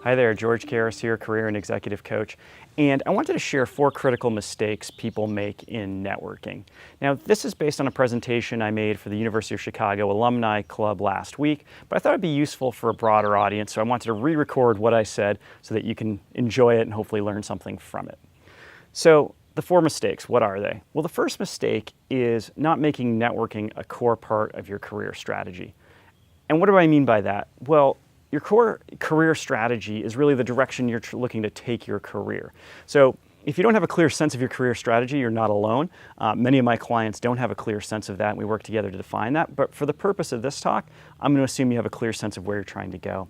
Hi there, George Karras here, career and executive coach. And I wanted to share 4 critical mistakes people make in networking. Now, this is based on a presentation I made for the University of Chicago Alumni Club last week, but I thought it'd be useful for a broader audience, so I wanted to re-record what I said so that you can enjoy it and hopefully learn something from it. So, the 4 mistakes, what are they? Well, the first mistake is not making networking a core part of your career strategy. And what do I mean by that? Well, your core career strategy is really the direction you're looking to take your career. So if you don't have a clear sense of your career strategy, you're not alone. Many of my clients don't have a clear sense of that, and we work together to define that. But for the purpose of this talk, I'm going to assume you have a clear sense of where you're trying to go.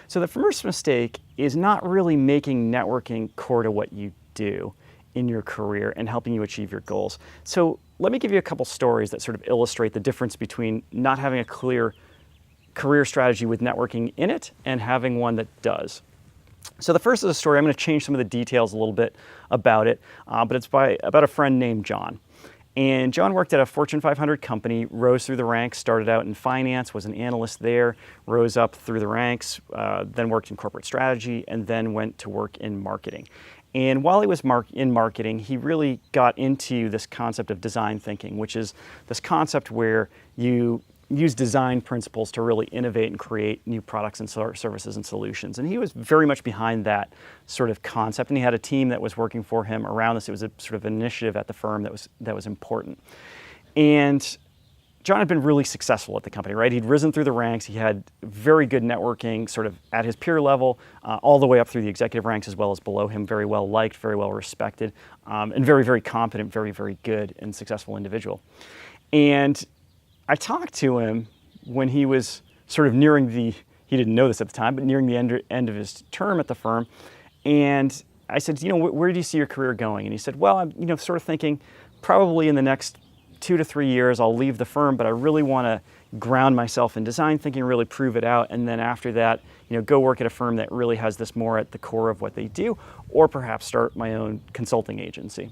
So the first mistake is not really making networking core to what you do in your career and helping you achieve your goals. So let me give you a couple stories that sort of illustrate the difference between not having a clear career strategy with networking in it and having one that does. So the first is a story. I'm going to change some of the details a little bit about it, but it's about a friend named John. And John worked at a Fortune 500 company, rose through the ranks, started out in finance, was an analyst there, rose up through the ranks, then worked in corporate strategy, and then went to work in marketing. And while he was in marketing, he really got into this concept of design thinking, which is this concept where you use design principles to really innovate and create new products and services and solutions. And he was very much behind that sort of concept, and he had a team that was working for him around this. It was a sort of initiative at the firm that was important. And John had been really successful at the company, right? He'd risen through the ranks. He had very good networking sort of at his peer level, all the way up through the executive ranks as well as below him, very well liked, very well respected, and very, very competent, very, very good and successful individual. And I talked to him when he was sort of nearing he didn't know this at the time, but nearing the end of his term at the firm. And I said, where do you see your career going? And he said, well, I'm, sort of thinking probably in the next 2 to 3 years, I'll leave the firm, but I really want to ground myself in design thinking, really prove it out. And then after that, go work at a firm that really has this more at the core of what they do, or perhaps start my own consulting agency.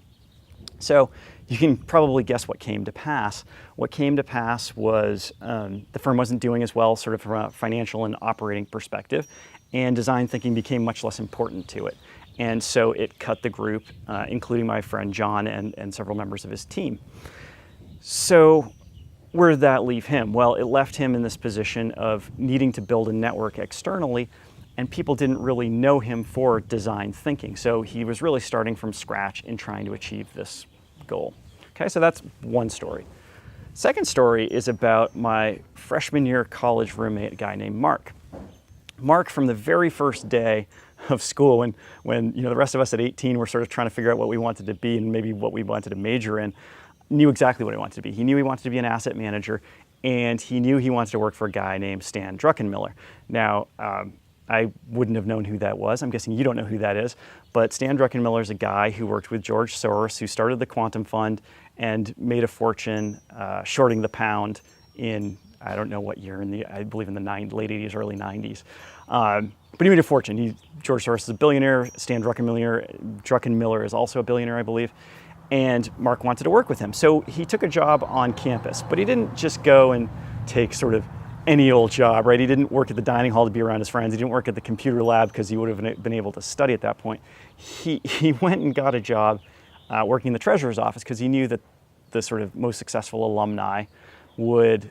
So you can probably guess what came to pass. What came to pass was the firm wasn't doing as well sort of from a financial and operating perspective, and design thinking became much less important to it. And so it cut the group, including my friend John and several members of his team. So where did that leave him? Well, it left him in this position of needing to build a network externally, and people didn't really know him for design thinking. So he was really starting from scratch in trying to achieve this goal. Okay, so that's one story. Second story is about my freshman year college roommate, a guy named Mark. Mark, from the very first day of school, when the rest of us at 18 were sort of trying to figure out what we wanted to be and maybe what we wanted to major in, knew exactly what he wanted to be. He knew he wanted to be an asset manager, and he knew he wanted to work for a guy named Stan Druckenmiller. Now, I wouldn't have known who that was. I'm guessing you don't know who that is. But Stan Druckenmiller is a guy who worked with George Soros, who started the Quantum Fund and made a fortune shorting the pound in, I don't know what year, I believe in the late 80s, early 90s. But he made a fortune. George Soros is a billionaire. Stan Druckenmiller is also a billionaire, I believe. And Mark wanted to work with him. So he took a job on campus, but he didn't just go and take sort of any old job, right? He didn't work at the dining hall to be around his friends. He didn't work at the computer lab because he would have been able to study at that point. He went and got a job working in the treasurer's office because he knew that the sort of most successful alumni would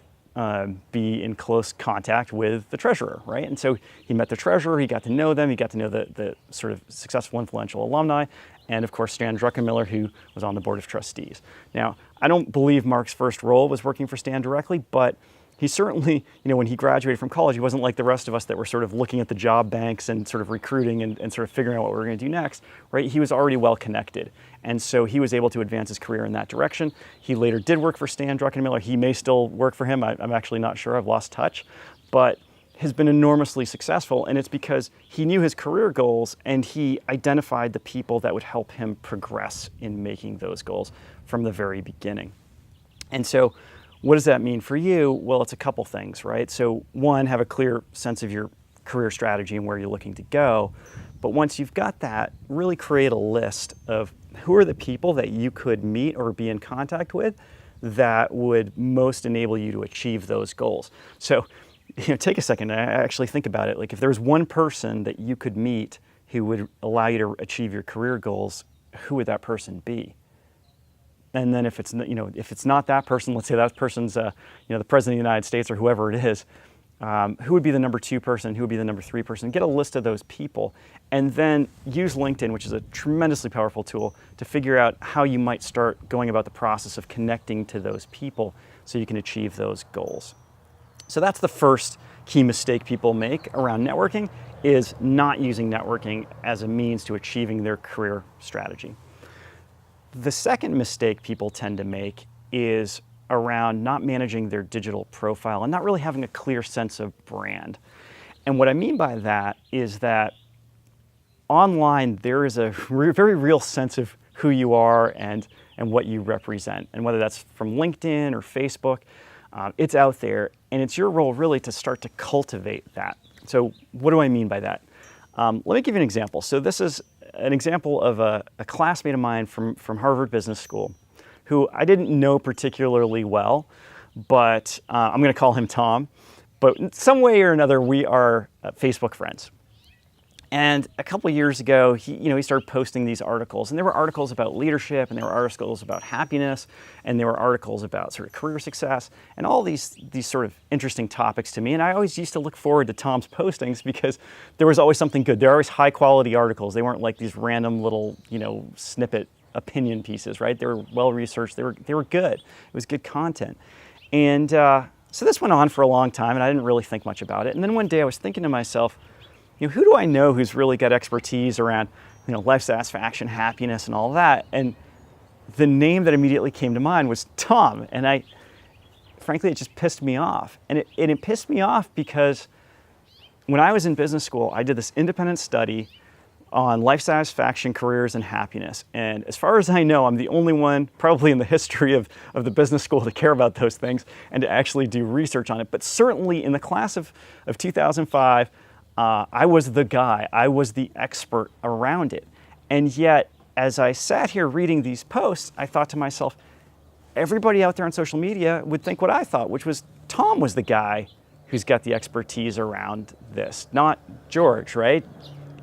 be in close contact with the treasurer, right? And so he met the treasurer, he got to know them, he got to know the sort of successful, influential alumni, and of course Stan Druckenmiller, who was on the board of trustees. Now, I don't believe Mark's first role was working for Stan directly, but he certainly, when he graduated from college, he wasn't like the rest of us that were sort of looking at the job banks and sort of recruiting and sort of figuring out what we were going to do next, right? He was already well connected. And so he was able to advance his career in that direction. He later did work for Stan Druckenmiller. He may still work for him. I'm actually not sure. I've lost touch. But has been enormously successful, and it's because he knew his career goals and he identified the people that would help him progress in making those goals from the very beginning. And so what does that mean for you? Well, it's a couple things, right? So one, have a clear sense of your career strategy and where you're looking to go. But once you've got that, really create a list of who are the people that you could meet or be in contact with that would most enable you to achieve those goals. So take a second and actually think about it. Like if there was one person that you could meet who would allow you to achieve your career goals, who would that person be? And then if it's not that person, let's say that person's the president of the United States or whoever it is, who would be the number 2 person? Who would be the number 3 person? Get a list of those people, and then use LinkedIn, which is a tremendously powerful tool, to figure out how you might start going about the process of connecting to those people so you can achieve those goals. So that's the first key mistake people make around networking, is not using networking as a means to achieving their career strategy. The second mistake people tend to make is around not managing their digital profile and not really having a clear sense of brand. And what I mean by that is that online there is a very real sense of who you are and what you represent. And whether that's from LinkedIn or Facebook, it's out there, and it's your role really to start to cultivate that. So what do I mean by that? Let me give you an example. So this is an example of a classmate of mine from Harvard Business School, who I didn't know particularly well, but I'm going to call him Tom. But in some way or another, we are Facebook friends. And a couple of years ago, he started posting these articles, and there were articles about leadership, and there were articles about happiness, and there were articles about sort of career success, and all these sort of interesting topics to me. And I always used to look forward to Tom's postings because there was always something good. They were always high quality articles. They weren't like these random little, snippet opinion pieces, right? They were well researched. They were good. It was good content. And so this went on for a long time, and I didn't really think much about it. And then one day I was thinking to myself, who do I know who's really got expertise around, life satisfaction, happiness, and all that? And the name that immediately came to mind was Tom. And frankly, it just pissed me off. And it pissed me off because when I was in business school, I did this independent study on life satisfaction, careers, and happiness. And as far as I know, I'm the only one probably in the history of the business school to care about those things and to actually do research on it. But certainly in the class of 2005, I was the guy. I was the expert around it. And yet, as I sat here reading these posts, I thought to myself, everybody out there on social media would think what I thought, which was Tom was the guy who's got the expertise around this, not George, right?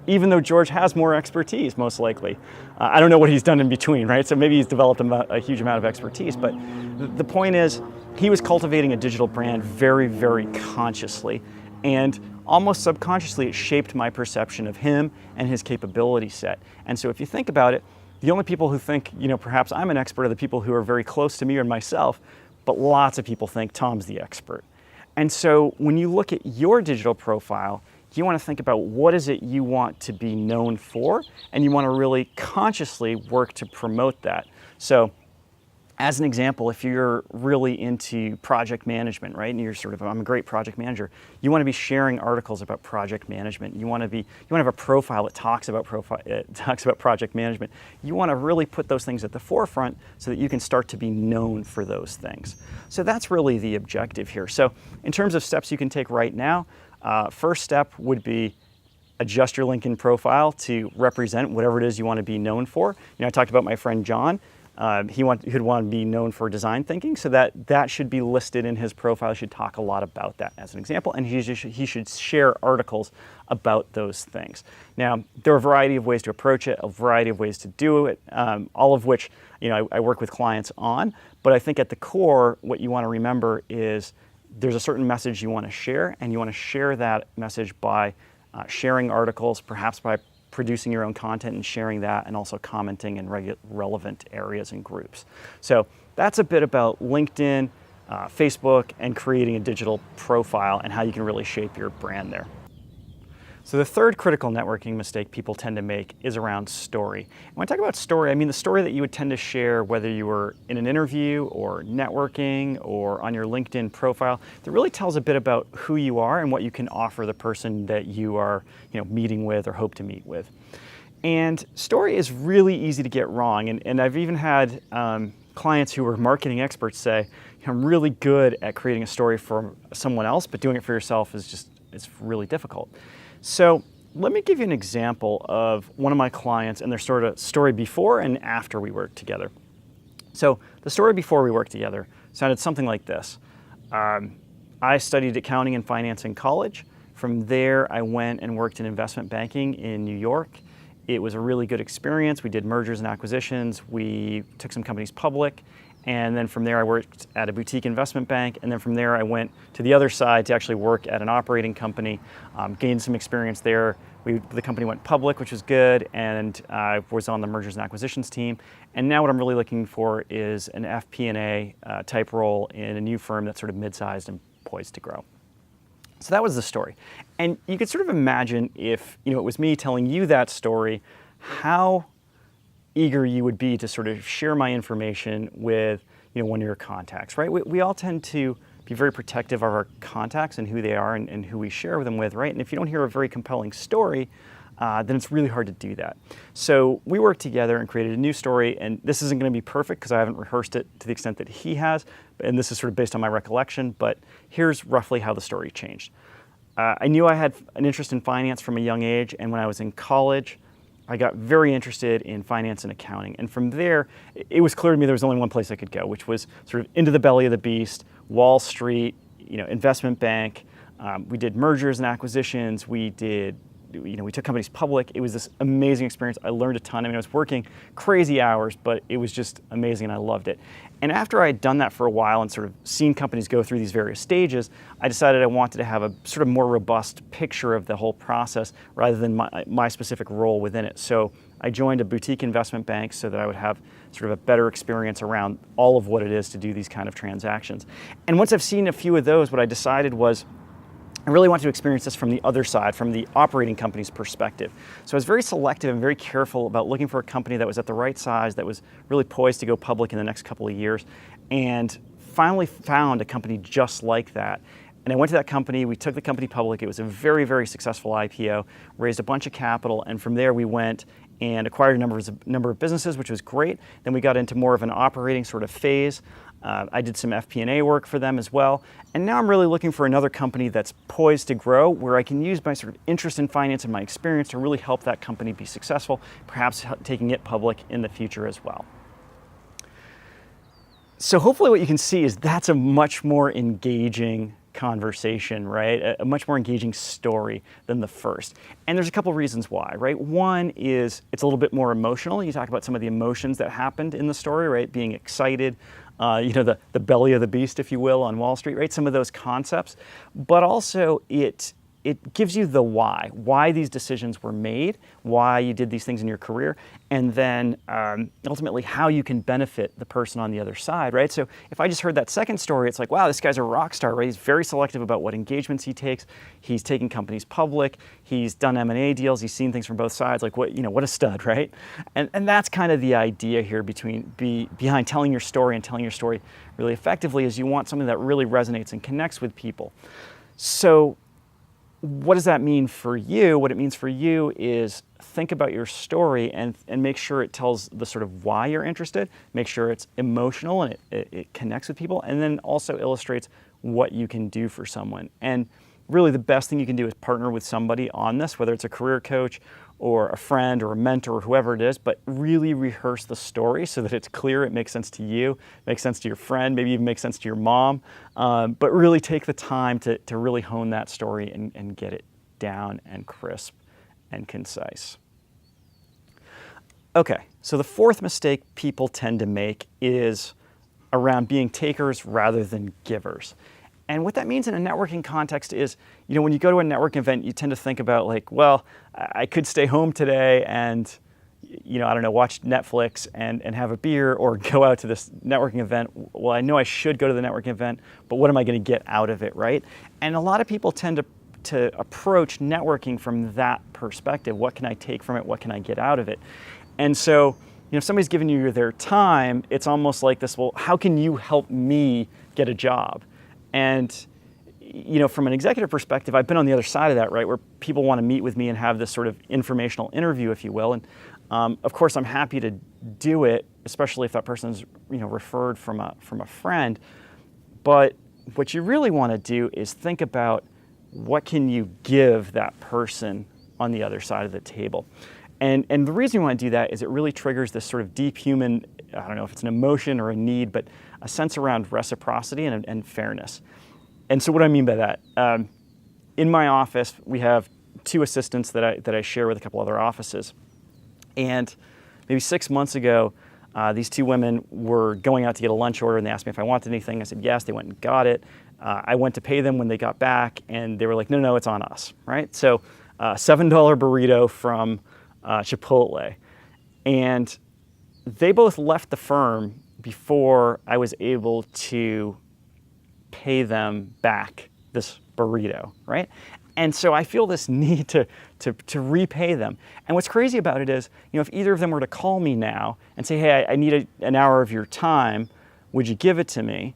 Even though George has more expertise, most likely. I don't know what he's done in between, right? So maybe he's developed a huge amount of expertise, but the point is, he was cultivating a digital brand very, very consciously, and almost subconsciously, it shaped my perception of him and his capability set. And so if you think about it, the only people who think, perhaps I'm an expert are the people who are very close to me or myself, but lots of people think Tom's the expert. And so when you look at your digital profile, you want to think about what is it you want to be known for, and you want to really consciously work to promote that. So as an example, if you're really into project management, right, and you're sort of, I'm a great project manager, you want to be sharing articles about project management. You want to have a profile that talks about project management. You want to really put those things at the forefront so that you can start to be known for those things. So that's really the objective here. So in terms of steps you can take right now, first step would be adjust your LinkedIn profile to represent whatever it is you want to be known for. I talked about my friend John. He'd want to be known for design thinking, so that should be listed in his profile. He should talk a lot about that as an example, and he should share articles about those things. Now, there are a variety of ways to approach it, a variety of ways to do it, all of which I work with clients on, but I think at the core, what you want to remember is there's a certain message you want to share, and you want to share that message by sharing articles, perhaps by producing your own content and sharing that, and also commenting in relevant areas and groups. So that's a bit about LinkedIn, Facebook, and creating a digital profile and how you can really shape your brand there. So the third critical networking mistake people tend to make is around story. And when I talk about story, I mean the story that you would tend to share whether you were in an interview or networking or on your LinkedIn profile that really tells a bit about who you are and what you can offer the person that you are meeting with or hope to meet with. And story is really easy to get wrong. And I've even had clients who are marketing experts say, I'm really good at creating a story for someone else, but doing it for yourself it's really difficult. So let me give you an example of one of my clients and their sort of story before and after we worked together. So the story before we worked together sounded something like this. I studied accounting and finance in college. From there, I went and worked in investment banking in New York. It was a really good experience. We did mergers and acquisitions. We took some companies public. And then from there, I worked at a boutique investment bank. And then from there, I went to the other side to actually work at an operating company, gained some experience there. The company went public, which was good, and I was on the mergers and acquisitions team. And now what I'm really looking for is an FP&A type role in a new firm that's sort of mid-sized and poised to grow. So that was the story. And you could sort of imagine if it was me telling you that story, how eager you would be to sort of share my information with one of your contacts, right? We all tend to be very protective of our contacts and who they are and who we share them with, right? And if you don't hear a very compelling story, then it's really hard to do that. So we worked together and created a new story, and this isn't going to be perfect because I haven't rehearsed it to the extent that he has, and this is sort of based on my recollection, but here's roughly how the story changed. I knew I had an interest in finance from a young age, and when I was in college, I got very interested in finance and accounting. And from there, it was clear to me there was only one place I could go, which was sort of into the belly of the beast, Wall Street, investment bank. We did mergers and acquisitions. We took companies public. It was this amazing experience. I learned a ton. I mean, I was working crazy hours, but it was just amazing and I loved it. And after I had done that for a while and sort of seen companies go through these various stages, I decided I wanted to have a sort of more robust picture of the whole process rather than my specific role within it. So I joined a boutique investment bank so that I would have sort of a better experience around all of what it is to do these kind of transactions. And once I've seen a few of those, what I decided was I really wanted to experience this from the other side, from the operating company's perspective. So I was very selective and very careful about looking for a company that was at the right size, that was really poised to go public in the next couple of years, and finally found a company just like that. And I went to that company, we took the company public. It was a very, very successful IPO, raised a bunch of capital, and from there we went and acquired a number of businesses, which was great. Then we got into more of an operating sort of phase. I did some FP&A work for them as well. And now I'm really looking for another company that's poised to grow, where I can use my sort of interest in finance and my experience to really help that company be successful, perhaps taking it public in the future as well. So hopefully what you can see is that's a much more engaging conversation, right? A much more engaging story than the first. And there's a couple reasons why, right? One is it's a little bit more emotional. You talk about some of the emotions that happened in the story, right? Being excited, the belly of the beast, if you will, on Wall Street, right? Some of those concepts, but also it gives you the why these decisions were made, why you did these things in your career, and then ultimately how you can benefit the person on the other side, right? So if I just heard that second story, it's like, wow, this guy's a rock star, right? He's very selective about what engagements he takes. He's taking companies public. He's done M&A deals. He's seen things from both sides. Like what a stud, right? And that's kind of the idea here behind telling your story and telling your story really effectively is you want something that really resonates and connects with people. So what does that mean for you? What it means for you is think about your story and make sure it tells the sort of why you're interested, make sure it's emotional and it connects with people, and then also illustrates what you can do for someone. And really the best thing you can do is partner with somebody on this, whether it's a career coach or a friend or a mentor or whoever it is, but really rehearse the story so that it's clear, it makes sense to you, makes sense to your friend, maybe even makes sense to your mom, but really take the time to really hone that story and get it down and crisp and concise. Okay, so the fourth mistake people tend to make is around being takers rather than givers. And what that means in a networking context is, when you go to a networking event, you tend to think about like, well, I could stay home today and, watch Netflix and have a beer, or go out to this networking event. Well, I know I should go to the networking event, but what am I going to get out of it, right? And a lot of people tend to approach networking from that perspective. What can I take from it? What can I get out of it? And so, if somebody's giving you their time, it's almost like this, well, how can you help me get a job? And, from an executive perspective, I've been on the other side of that, right, where people want to meet with me and have this sort of informational interview, if you will. And of course, I'm happy to do it, especially if that person's, referred from a friend. But what you really want to do is think about what can you give that person on the other side of the table. And the reason you want to do that is it really triggers this sort of deep human, I don't know if it's an emotion or a need, but a sense around reciprocity and fairness. And so what do I mean by that? In my office, we have 2 assistants that I share with a couple other offices. And maybe 6 months ago, these 2 women were going out to get a lunch order, and they asked me if I wanted anything. I said yes. They went and got it. I went to pay them when they got back, and they were like, no, it's on us, right? So $7 burrito from Chipotle. And they both left the firm before I was able to pay them back this burrito, right? And so I feel this need to repay them. And what's crazy about it is, if either of them were to call me now and say, hey, I need an hour of your time, would you give it to me?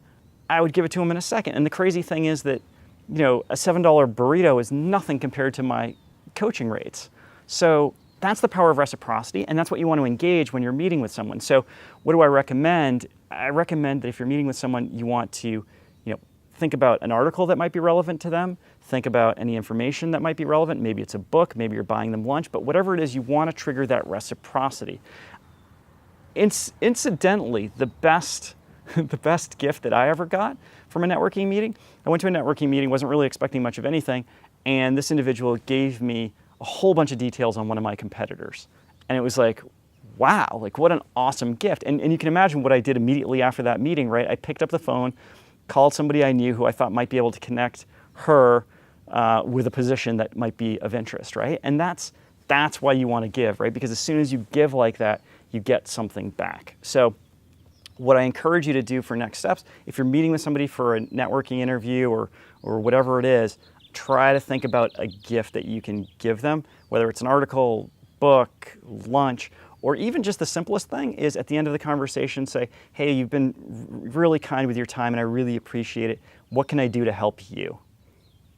I would give it to them in a second. And the crazy thing is that, a $7 burrito is nothing compared to my coaching rates. So that's the power of reciprocity, and that's what you want to engage when you're meeting with someone. So what do I recommend? I recommend that if you're meeting with someone, you want to, think about an article that might be relevant to them, think about any information that might be relevant. Maybe it's a book, maybe you're buying them lunch, but whatever it is, you want to trigger that reciprocity. Incidentally, the best gift that I ever got from a networking meeting, I went to a networking meeting, wasn't really expecting much of anything, and this individual gave me a whole bunch of details on one of my competitors. And it was like, wow, like what an awesome gift. And you can imagine what I did immediately after that meeting, right? I picked up the phone, called somebody I knew who I thought might be able to connect her with a position that might be of interest, right? And that's why you want to give, right? Because as soon as you give like that, you get something back. So what I encourage you to do for next steps, if you're meeting with somebody for a networking interview or whatever it is, try to think about a gift that you can give them, whether it's an article, book, lunch, or even just the simplest thing is at the end of the conversation say, hey, you've been really kind with your time and I really appreciate it. What can I do to help you?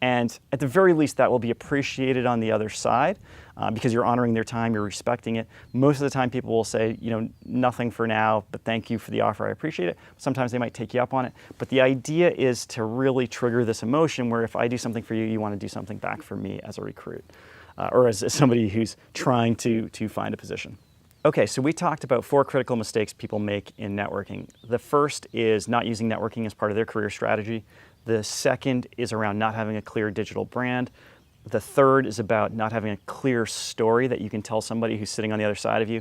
And at the very least, that will be appreciated on the other side because you're honoring their time, you're respecting it. Most of the time people will say, nothing for now, but thank you for the offer, I appreciate it. Sometimes they might take you up on it. But the idea is to really trigger this emotion where if I do something for you, you want to do something back for me as a recruit or as somebody who's trying to find a position. Okay, so we talked about 4 critical mistakes people make in networking. The first is not using networking as part of their career strategy. The second is around not having a clear digital brand. The third is about not having a clear story that you can tell somebody who's sitting on the other side of you.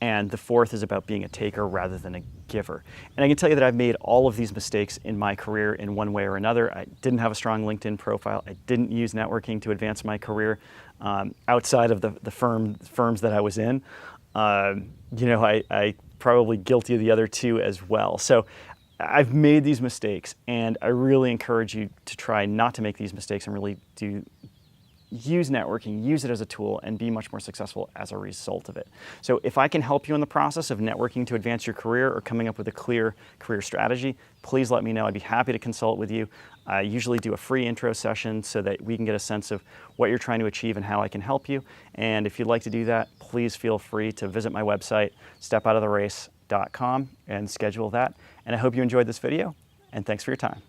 And the fourth is about being a taker rather than a giver. And I can tell you that I've made all of these mistakes in my career in one way or another. I didn't have a strong LinkedIn profile. I didn't use networking to advance my career outside of the firms that I was in. I probably guilty of the other 2 as well. So I've made these mistakes, and I really encourage you to try not to make these mistakes and really do use networking, use it as a tool, and be much more successful as a result of it. So if I can help you in the process of networking to advance your career or coming up with a clear career strategy, please let me know. I'd be happy to consult with you. I usually do a free intro session so that we can get a sense of what you're trying to achieve and how I can help you. And if you'd like to do that, please feel free to visit my website, stepoutoftherace.com, and schedule that. And I hope you enjoyed this video, and thanks for your time.